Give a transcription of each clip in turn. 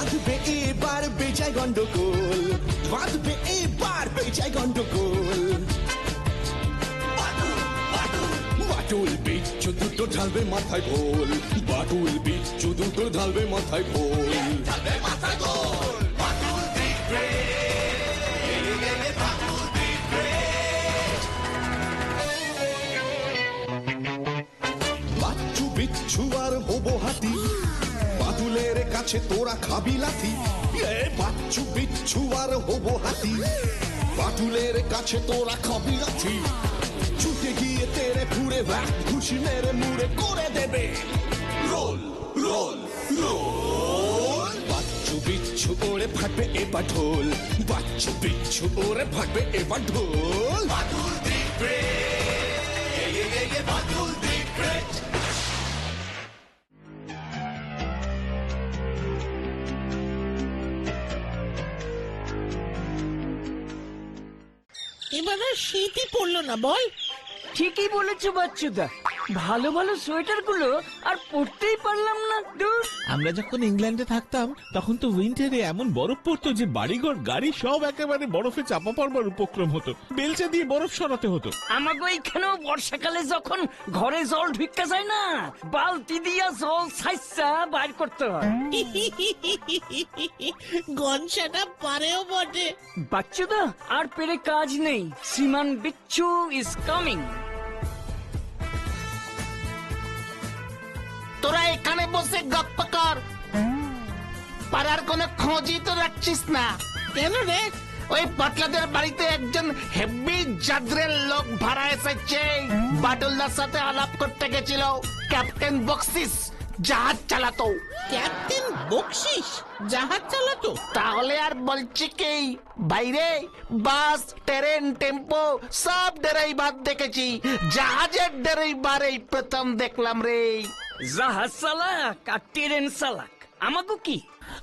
বাঁধবে এবার বেজায় গন্ডগোল, বাঁধবে এবার বেজায় গন্ডগোল। বাটুল বিচ্ছু দুটো ঢালবে মাথায় ভোল, বাটুল বিচ্ছু দুটো ঢালবে মাথায় ভোল। বাচ্চু বিচ্ছু আর হবো হাতি, বাদুলের কাছে তোরা খাবি লাথি। বাচ্চু বিচ্ছু আর হবো হাতি, বাদুলের কাছে তোরা খাবি লাথি। ছুটে গিয়ে তেরে ফুড়ে ঘুষি মেরে মুড়ে করে দেবে রোল রোল রোল। বাচ্চু বিচ্ছু ওরে ফাটবে এবার ঢোল, বাচ্চু বিচ্ছু ওরে ফাটবে এবার ঢোল। Badul the great, Badul the great. এবারে শীতই পড়লো না বল। ঠিকই বলেছো বাচ্চুদা, ভালো ভালো সোয়েটার গুলো আর পরতেই পারলাম না। দূর, আমরা যখন ইংল্যান্ডে থাকতাম তখন তো উইন্টারে এমন বরফ পড়তো যে বাড়িঘর গাড়ি সব একেবারে বরফে চাপা পড়বার উপক্রম হতো, বেলচা দিয়ে বরফ সরাতে হতো। আমাকে এইখানেও বর্ষাকালে যখন ঘরে জল ঢুকে যায় না, বালতি দিয়া জল ছাইসা বাইর করতে হয়। গনসাটা পারেও বটে। বাচ্চুদা আর পেরে কাজ নেই, শ্রীমান বিচ্ছু ইজ কামিং। তোরা এখানে বসে গপ্প কর, পাড়ার কোনো খোঁজই তো রাখছিস না কেন রে? ওই পাটলাদের বাড়িতে একজন হেভি জাদ্রের লোক ভাড়া এসেছে, বাটুলদার সাথে আলাপ করতে গেছিল। ক্যাপ্টেন বক্সিস জাহাজ চালাতো। ক্যাপ্টেন বকশিস জাহাজ চালাতো? তাহলে আর বলছি কি বাইরে বাস ট্রেন টেম্পো সব ড্রাইভার দেখেছি, জাহাজের ড্রাইভার এই প্রথম দেখলাম রে। জাহাজ চালাক আর ট্রেন চালাক আমাকে কি?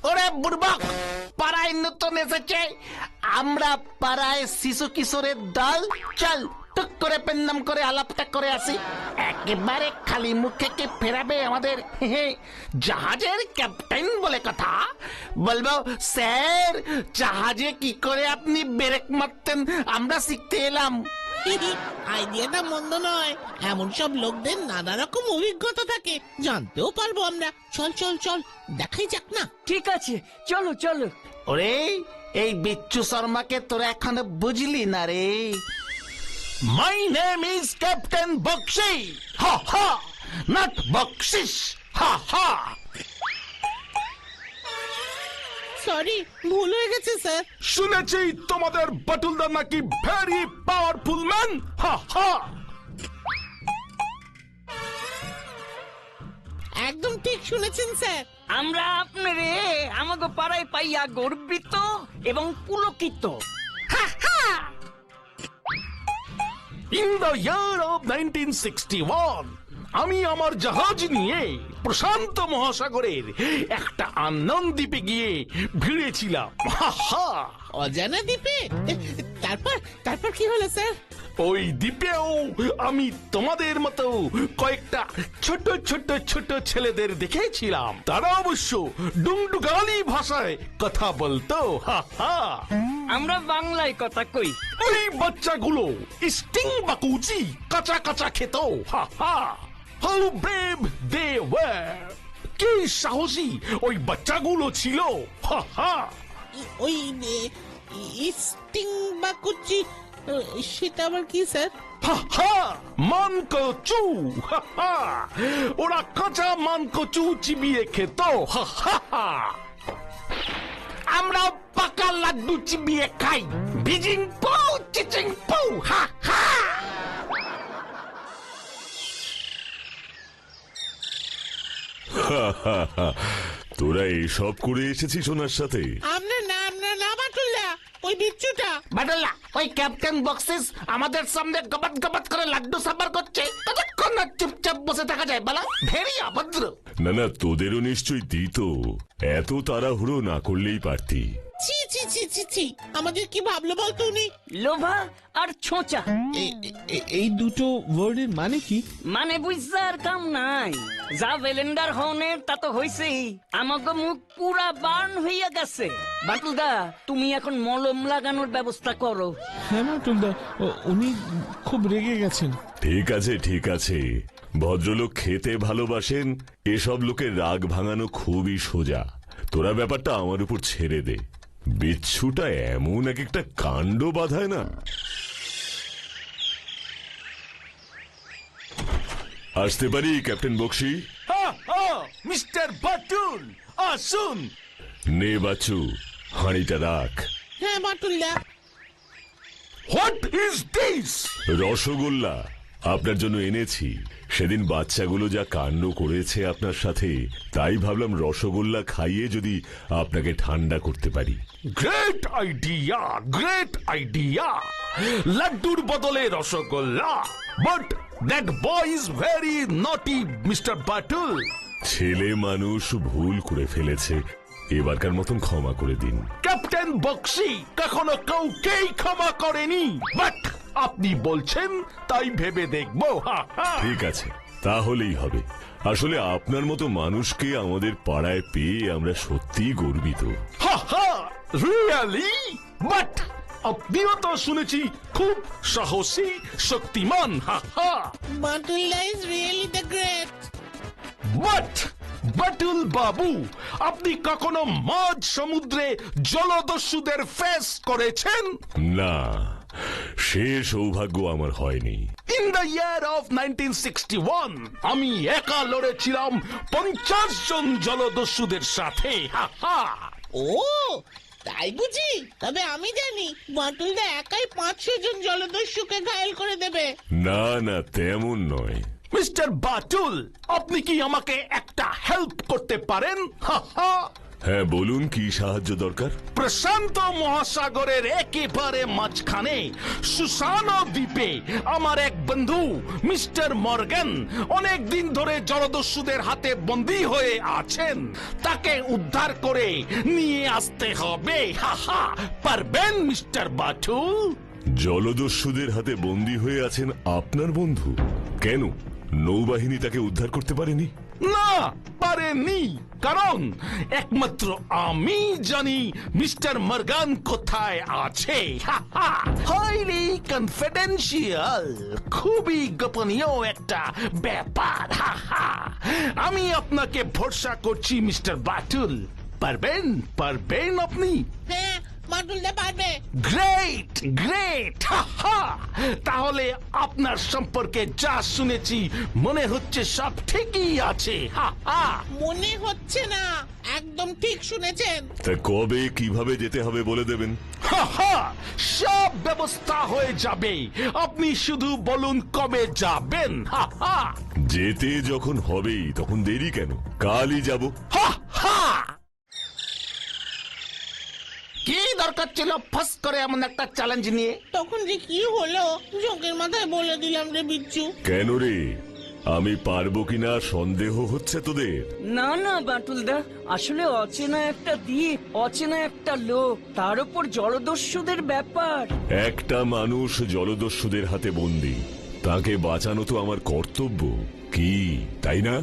ওরে বুড়বক, পাড়ায় নতুন এসেছে, আমরা পাড়ায় শিশু কিশোরের দল। চল টুক করে পেন্নাম করে আলাপটা করে আসি। একেবারে খালি মুখে কে ফেরাবে আমাদের জাহাজের ক্যাপ্টেন বলে কথা। বলবো স্যার, জাহাজে কি করে আপনি ব্রেক মারতেন আমরা শিখতে এলাম। আইডিয়াটা মন্দ নয়, এমন সব লোকদের নানা রকম অভিজ্ঞতা থাকে, জানতেও পারবো আমরা। চল চল চল, দেখাই যাক না। ঠিক আছে, চলো চলো। ওরে এই বিচ্ছু শর্মাকে তোরা এখনো বুঝলি না রে। My name is captain Bakshi, হা হা, নট বক্সিস, হা হা। সরি, ভুল হয়ে গেছে স্যার। শুনেছি তোমাদের বাটুলদা নাকি ভেরি পাওয়ারফুল ম্যান, হা হা। একদম ঠিক শুনেছেন স্যার। আমরা আপনারে আমাকে পাড়ায় পাইয়া গর্বিত এবং পুলকিত। ইন দ্য ইয়ার অফ 1961 আমি আমার জাহাজ নিয়ে প্রশান্ত মহাসাগরের একটা আনন্দ দ্বীপে গিয়ে ভিড়েছিলাম, হা হা। অজানা দ্বীপে? তারপর তারপর কি হলো স্যার? ওই দ্বীপেও আমি তোমাদের মতো কয়েকটা ছোট ছোট ছোট ছেলেদের দেখেছিলাম। তারা অবশ্য ডুংডুগালি ভাষায় কথা বলতো, হা হা। আমরা বাংলায় কথা কই। ওই বাচ্চাগুলো স্টিং বা কুচি কাঁচা কাঁচা খেত, হা হা। হাউ ব্রেভ দে ওয়্যার, কি সাহসী ওই বাচ্চাগুলো ছিল, হা হা। ওই স্টিং বা কুচি, সেটা আবার কি স্যার? হা হা, মানকচু, হা হা। ওরা কাঁচা মানকচু চিবিয়ে খেত, হা হা। আমরা পাকা লাড্ডু চিবিয়ে খাই, বিজিং পৌ চিচিং পৌ, হা হা। তোরা এসব করে এসেছিস ওনার সাথে? আমরা না বাটুল্লা, ওই বিচ্ছুটা। বাটুল্লা, ওই ক্যাপ্টেন বক্সিস আমাদের সামনে গবাত গবাত করে লাড্ডু সাবার করছে, কতক্ষণ না চুপচাপ বসে থাকা যায় বলা? ভেরি অভদ্র। না না, তোদেরও নিশ্চয়ই দিত, এত তাড়াহুড়ো না করলেই পারতি। ছি ছি ছি ছি ছি, আমাদের কি ভাবলো বলতো উনি? লোভা আর ছোঁচা, এই দুটো ওয়ার্ডের মানে কি? মানে বুঝার কাম নাই। যা ভেলেন্ডার হনের তা তো হইছেই, আমাকে মুখ পুরা বার্ন হইয়া গেছে। বাটুলদা, তুমি এখন মলম লাগানোর ব্যবস্থা করো। হ্যাঁ মাটুলদা, উনি খুব রেগে গেছেন। ঠিক আছে ভদ্রলোক খেতে ভালোবাসেন, এসব লোকের রাগ ভাঙানো খুবই সোজা। তোরা ব্যাপারটা আমার উপর ছেড়ে দে। বিচ্ছুটা এমন এক একটা কাণ্ড বাঁধায় না। আসতে পারি ক্যাপ্টেন বক্সি? মিস্টার বাটুল, আসুন। নে বাচ্চু, হাঁড়িটা রাখ। হ্যাঁ বাটুলদা। What is this? রসগোল্লা আপনার জন্য এনেছি। সেদিন বাচ্চাগুলো যা কাণ্ড করেছে আপনার সাথে, তাই ভাবলাম রসগোল্লা খাইয়ে যদি আপনাকে ঠান্ডা করতে পারি। Great idea, great idea. লাড্ডুর বদলে rasgulla. But that boy is very naughty, mister Batul. ছেলে মানুষ ভুল করে ফেলেছে, এবারকার মতন ক্ষমা করে দিন। ক্যাপ্টেন বক্সি কখনো কাউকেই ক্ষমা করেনি, বাট আপনি বলছেন তাই ভেবে দেখবো। ঠিক আছে, তাহলেই হবে। আসলে আপনার মতো মানুষকে আমাদের পাড়ায় পেয়ে আমরা সত্যিই গর্বিত। রিয়েলি? বাট আপনিও তো শুনেছি খুব সাহসী, শক্তিমান। বাটুলদা is really the great. But Batul বাবু, আপনি কখনো মাঝ সমুদ্রে জলদস্যুদের ফেস করেছেন? না, সে সৌভাগ্য আমার হয়নি। ইন দ্য ইয়ার অফ 1961 আমি একা লড়েছিলাম 50 জন জলদস্যুদের সাথে। ও তাই বুঝি? তবে আমি জানি বাটুলদা একাই 500 জন জলদস্যুকে ঘায়েল করে দেবে। না, তেমন নয়। মিস্টার বাটুল, আপনি কি আমাকে একটা হেল্প করতে পারেন? হ্যাঁ বলুন, কি সাহায্য দরকার? প্রশান্ত মহাসাগরের একেবারে মাঝখানে সুসানো দ্বীপে আমার এক বন্ধু মিস্টার মর্গান অনেক দিন ধরে জলদস্যুদের হাতে বন্দী হয়ে আছেন। তাকে উদ্ধার করে নিয়ে আসতে হবে। পারবেন মিস্টার বাটুল? জলদস্যুদের হাতে বন্দী হয়ে আছেন আপনার বন্ধু? কেন নৌবাহিনী তাকে উদ্ধার করতে পারেনি? না, পারেনি। কারণ একমাত্র আমি জানি মিস্টার মর্গান কোথায় আছে। হাইলি কনফিডেন্সিয়াল, খুবই গোপনীয় একটা ব্যাপার। আমি আপনাকে ভরসা করছি মিস্টার বাটুল। পারবেন আপনি? হ্যাঁ বাটুলদা পারবে। Great great. তাহলে আপনার সম্পর্কে যা শুনেছি মনে হচ্ছে সব ঠিকই আছে। মনে হচ্ছে না, একদম ঠিক শুনেছেন। তা কবে কিভাবে যেতে হবে বলে দেবেন? সব ব্যবস্থা হয়ে যাবে, আপনি শুধু বলুন কবে যাবেন। যেতে যখন হবেই তখন দেরি কেন, কালই যাব। কি দরকার ছিল ফাঁস করে এমন একটা চ্যালেঞ্জ নিয়ে? তখন যে কি হলো চোখের মাথায় বলে দিলাম রে বিচ্ছু। কেন রে, আমি পারবো কিনা সন্দেহ হচ্ছে তোদের? না বাটুলদা, আসলে অচেনা একটা দ্বীপ, অচেনা একটা লোক, তার উপর জলদস্যুদের ব্যাপার। একটা মানুষ জলদস্যুদের হাতে বন্দী, তাকে বাঁচানো তো আমার কর্তব্য, কি তাই না?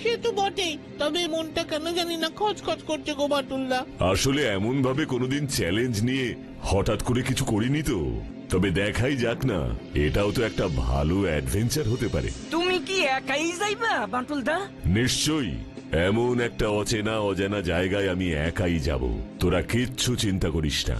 সে তো বটেই, তবে মনটা কেন জানি না খচখচ করছে গো বাটুলদা। আসলে এমন ভাবে কোনোদিন চ্যালেঞ্জ নিয়ে হঠাৎ করে কিছু করিনি তো। তবে দেখাই যাক না, এটাও তো একটা ভালো অ্যাডভেঞ্চার হতে পারে। তুমি কি একাই যাইবা বাটুলদা? নিশ্চয়ই, এমন একটা অচেনা অজানা জায়গায় আমি একাই যাব। তোরা কিচ্ছু চিন্তা করিস না।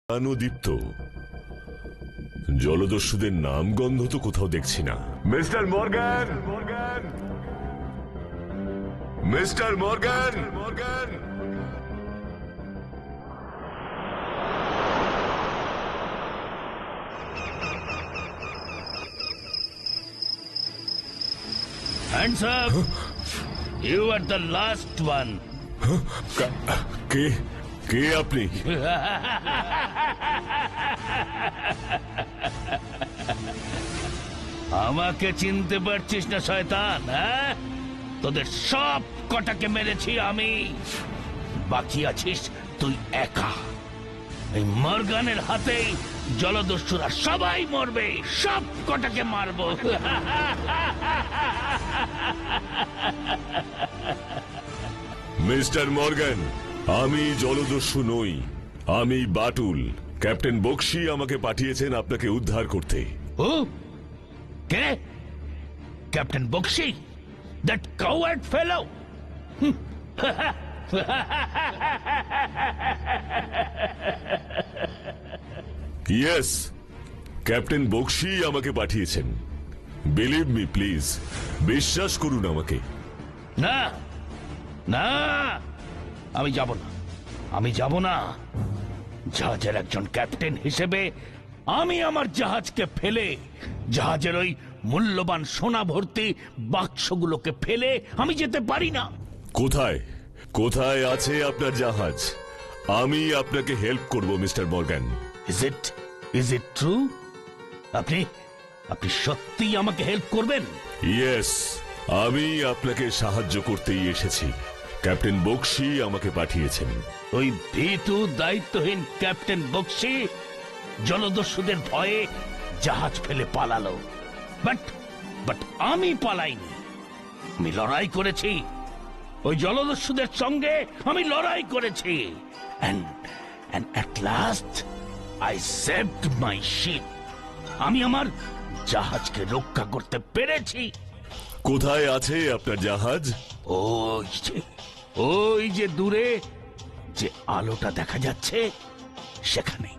দীপ্ত, জলদস্যুদের নাম গন্ধ তো কোথাও দেখছি না। Mister Morgan, mister Morgan, Hands up! You are the last one. কে কে আপনি? আমাকে চিনতে পারছিস না শয়তান? হ্যাঁ, তোদের সব কটাকে মেরেছি আমি, বাকি আছিস তুই একা। এই মর্গানের হাতেই জলদস্যুরা সবাই মরবে, সব কটাকে মারবো। মিস্টার মর্গান, আমি জলদস্যু নই, আমি বাটুল। ক্যাপ্টেন বক্সি আমাকে পাঠিয়েছেন আপনাকে উদ্ধার করতে। ও কে? Captain Boxi? That coward fellow! Yes, captain Boxi আমাকে পাঠিয়েছেন। বিলিভ মি প্লিজ, বিশ্বাস করুন আমাকে। না না, আমি যাব না, আমি যাব না। জাহাজের একজন ক্যাপ্টেন হিসেবে আমি আমার জাহাজকে ফেলে, জাহাজের ওই মূল্যবান সোনা ভর্তি বাক্সগুলোকে ফেলে আমি যেতে পারি না। কোথায় কোথায় আছে আপনার জাহাজ? আমি আপনাকে হেল্প করব mister Morgan. Is it true? আপনি আপনি সত্যিই আমাকে হেল্প করবেন? ইয়েস, আমি আপনাকে সাহায্য করতেই এসেছি। ক্যাপ্টেন বক্সি আমাকে পাঠিয়েছেন। ওই ভীতু দায়িত্বহীন ক্যাপ্টেন বক্সি জলদস্যুদের ভয়ে জাহাজ ফেলে পালালো, বাট আমি পালাইনি। আমি লড়াই করেছি, ওই জলদস্যুদের সঙ্গে আমি লড়াই করেছি। and at last I saved my ship. আমি আমার জাহাজকে রক্ষা করতে পেরেছি। কোথায় আছে আপনার জাহাজ? ওই যে দূরে যে আলোটা দেখা যাচ্ছে সেখানে।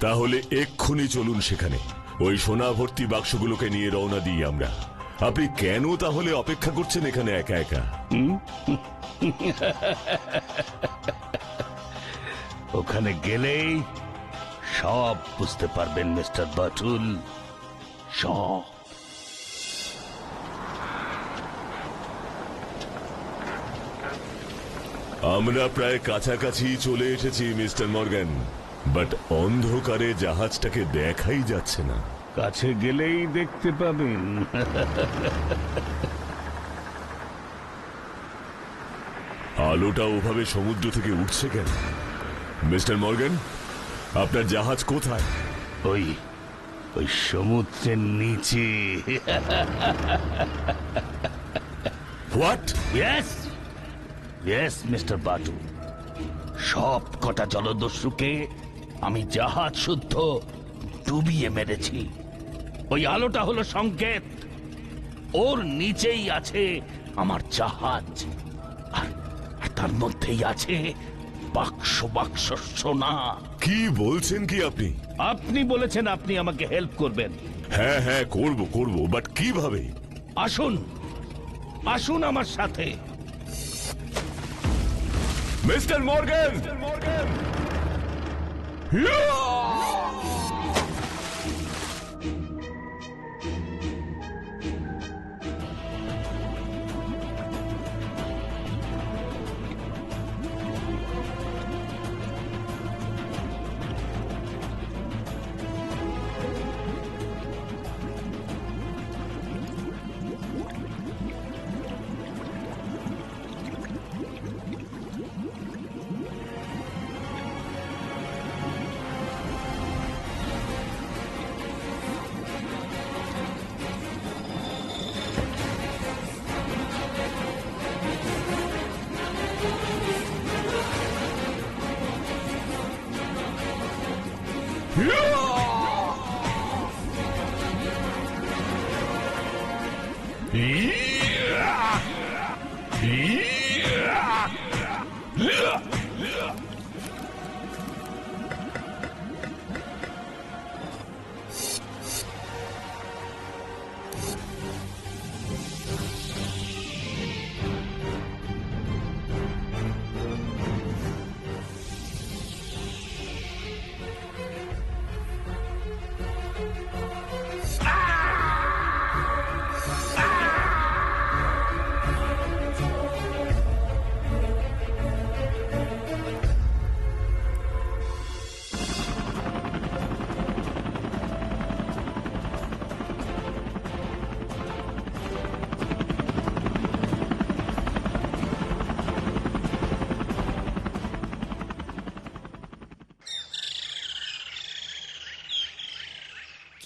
তাহলে এক্ষুনি চলুন সেখানে, ওই সোনা ভর্তি বাক্সগুলোকে নিয়ে রওনা দিই আমরা। আপনি কেন তাহলে অপেক্ষা করছেন এখানে একা একা? ওখানে গেলেই সব বুঝতে পারবেন মিস্টার বাটুল, সব। আমরা প্রায় কাছাকাছি চলে এসেছি মিস্টার মর্গান, বাট অন্ধকারে জাহাজটাকে দেখাই যাচ্ছে না। কাছে গেলেই দেখতে পাবেন। আলোটা ওভাবে সমুদ্র থেকে উঠছে কেন? মিস্টার মর্গান, আপনার জাহাজ কোথায়? ওই সমুদ্রের নিচে। হোয়াট? ইয়েস মিস্টার বাটু, সব কটা জলদস্যুকে আমি জাহাজ শুদ্ধ ডুবিয়ে মেরেছি। ওই আলোটা হলো সংকেত, ওর নিচেই আছে আমার জাহাজ, আর তার মধ্যেই আছে বাক্স বাক্স সোনা। কি বলছেন কি আপনি? আপনি বলেছেন আপনি আমাকে হেল্প করবেন। হ্যাঁ হ্যাঁ, করব, বাট কিভাবে? আসুন আমার সাথে। Mister Morgan!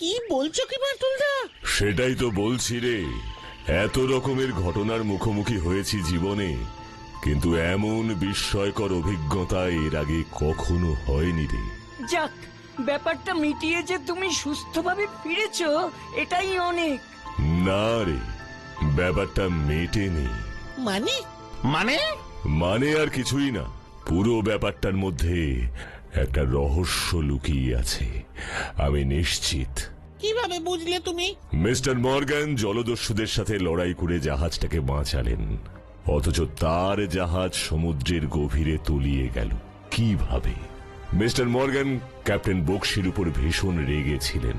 কি বলছো কি বাটুলদা? সেটাই তো বলছি রে, এত রকমের ঘটনার মুখোমুখি হয়েছি জীবনে, কিন্তু এমন বিস্ময়কর অভিজ্ঞতা এর আগে কখনো হয়নি রে। যাক, ব্যাপারটা মিটিয়ে যে তুমি সুস্থভাবে ফিরেছো এটাই অনেক। না রে, ব্যাপারটা মেটেনি। মানে? মানে মানে আর কিছুই না, পুরো ব্যাপারটার মধ্যে একটা রহস্য লুকিয়ে আছে, আমি নিশ্চিত। কিভাবে বুঝলে তুমি? মিস্টার মর্গান জলদস্যুদের সাথে লড়াই করে জাহাজটাকে বাঁচালেন, অথচ তার জাহাজ সমুদ্রের গভীরে তলিয়ে গেল কিভাবে? মিস্টার মর্গান ক্যাপ্টেন বক্সির উপর ভীষণ রেগেছিলেন,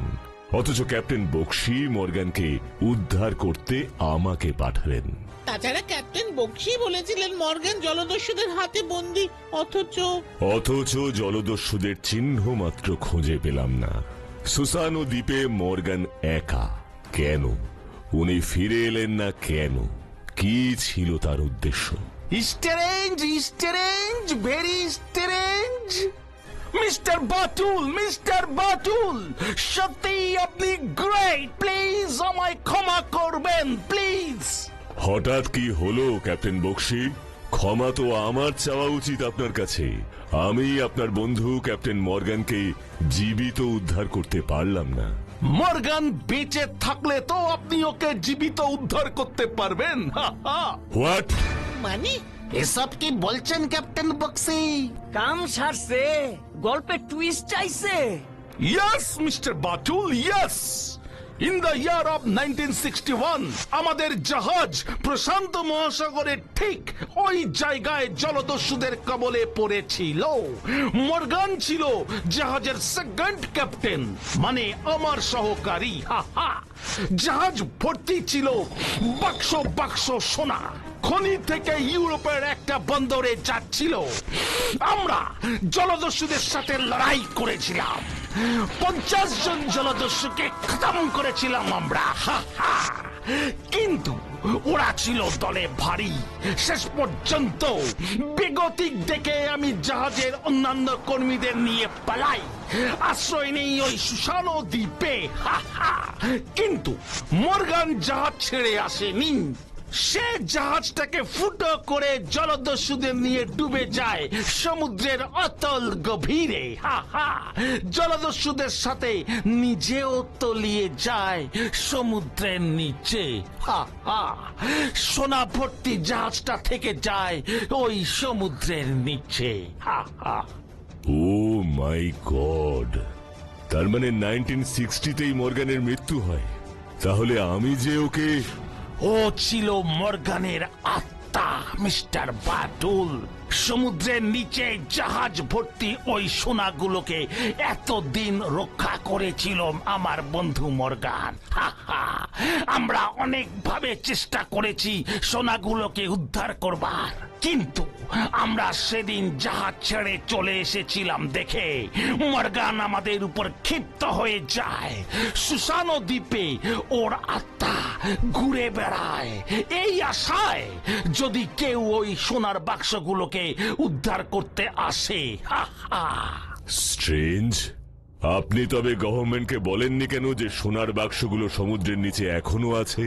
অথচ ক্যাপ্টেন বক্সি মর্গানকে উদ্ধার করতে আমাকে পাঠালেন। তাছাড়া ক্যাপ্টেন বক্সি বলেছিলেন মর্গান জলদস্যুদের হাতে বন্দী, অথচ জলদস্যুদের চিহ্ন মাত্র খুঁজে পেলাম না। সুসানো দ্বীপে মর্গান একা কেন? উনি ফিরে এলেন না কেন? কি ছিল তার উদ্দেশ্য? Strange, strange, very strange. Mister Batul, সত্যি আপনি গ্রেট। প্লিজ আমায় ক্ষমা করবেন, প্লিজ। হঠাৎ কি হলো ক্যাপ্টেন বক্সি? ক্ষমা তো আমার চাওয়া উচিত আপনার কাছে। আমি আপনার বন্ধু ক্যাপ্টেন মর্গানকে জীবিত উদ্ধার করতে পারলাম না। মর্গান বেঁচে থাকলে তো আপনি ওকে জীবিত উদ্ধার করতে পারবেন। হোয়াট? মানে? এসব কি বলছেন ক্যাপ্টেন বক্সি? কাম সারছে, গল্পে টুইস্ট চাইছে। Yes mister Batul, yes. In the year of 1961 আমাদের জাহাজ প্রশান্ত মহাসাগরের ঠিক ওই জায়গায় জলদস্যুদের কবলে পড়েছিল। মর্গান ছিল জাহাজের সেকেন্ড ক্যাপ্টেন, মানে আমার সহকারী। জাহাজ ভর্তি ছিল বাক্স বাক্স সোনা, খনি থেকে ইউরোপের একটা বন্দরে যাচ্ছিল। আমরা জলদস্যুদের সাথে লড়াই করেছিলাম, 50 জন জলদস্যুকে খতম করেছিলাম আমরা। কিন্তু ওরা ছিল দলে ভারী। শেষ পর্যন্ত বেগতিক দেখে আমি জাহাজের অন্যান্য কর্মীদের নিয়ে পালাই, আশ্রয় নেই ওই সুসানো দ্বীপে। কিন্তু মর্গান জাহাজ ছেড়ে আসেনি। সে জাহাজটাকে ফুটো করে জলদস্যুদের নিয়ে ডুবে যায় সমুদ্রের অতল গভীরে। জলদস্যুদের সাথে নিজেও তলিয়ে যায় সমুদ্রের নিচে। সোনা ভর্তি জাহাজটা থেকে যায় ওই সমুদ্রের নিচে। ও মাই গড, তার মানে 1960তেই মর্গানের মৃত্যু হয়। তাহলে আমি যে ওকে... ও ছিল মর্গানের আত্মা মিস্টার বাটুল। সমুদ্রের নিচে জাহাজ ভর্তি ওই সোনাগুলোকে এতদিন রক্ষা করেছিল আমার বন্ধু মর্গান। আমরা অনেকভাবে চেষ্টা করেছি সোনাগুলোকে উদ্ধার করবার, কিন্তু আমরা সেদিন জাহাজ ছেড়ে চলে এসেছিলাম দেখে মর্গান আমাদের উপর ক্ষিপ্ত হয়ে যায়। সুসানো দ্বীপে ওর আত্মা ঘুরে বেড়ায় এই আশায় যদি কেউ ওই সোনার বাক্সগুলোকে উদ্ধার করতে আসে। স্ট্রেঞ্জ, আপনি তবে গভর্নমেন্টকে বলেননি কেন যে সোনার বাক্সগুলো সমুদ্রের নিচে এখনো আছে?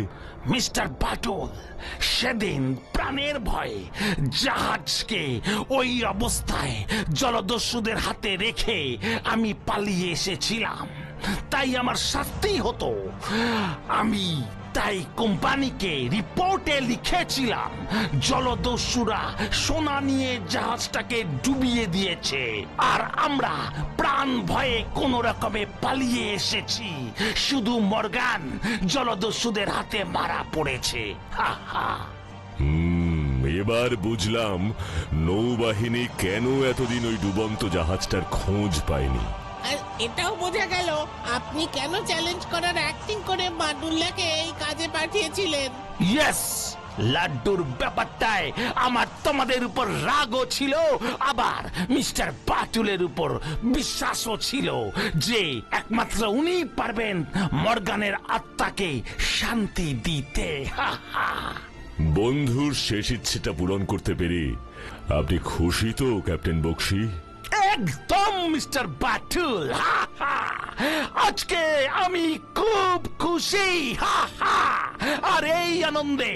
মিস্টার বাটুল, সেদিন প্রাণের ভয়ে জাহাজকে ওই অবস্থায় জলদস্যুদের হাতে রেখে আমি পালিয়ে এসেছিলাম, তাই আমার শাস্তি হতো। আমি তাই কোম্পানিকে রিপোর্টে লিখেছিলাম জলদস্যুরা সোনা নিয়ে জাহাজটাকে ডুবিয়ে দিয়েছে, আর আমরা প্রাণ ভয়ে কোন রকমে পালিয়ে এসেছি। শুধু মর্গান জলদস্যুদের হাতে মারা পড়েছে। এবার বুঝলাম নৌবাহিনী কেন এতদিন ওই ডুবন্ত জাহাজটার খোঁজ পায়নি। আর এটাও বোঝা গেল আপনি কেন চ্যালেঞ্জ করার অ্যাক্টিং করে বাটুল্লাকে এই কাজে পাঠিয়েছিলেন। ইয়েস, লাড্ডুর ব্যাপারটায় আমার তোমাদের উপর রাগও ছিল, আবার মিস্টার বাটুলের উপর বিশ্বাসও ছিল যে একমাত্র উনি পারবেন মর্গানের আত্মাকে শান্তি দিতে। বন্ধুর শেষ ইচ্ছেটা পূরণ করতে পেরে আপনি খুশি তো ক্যাপ্টেন বক্সি? একদম মিস্টার বাটুল। আজকে আমি খুব খুশি, হা হা। আর এই আনন্দে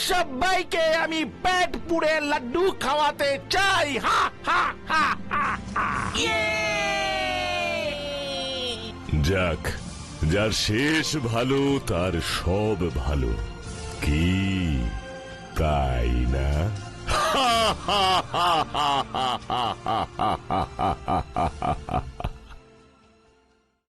সবাইকে আমি পেট পুড়ে লাড্ডু খাওয়াতে চাই, হা হা হা হা হা। যাক, যার শেষ ভালো তার সব ভালো, কি তাই না? হা হা হা হা হা হা হা হা হা।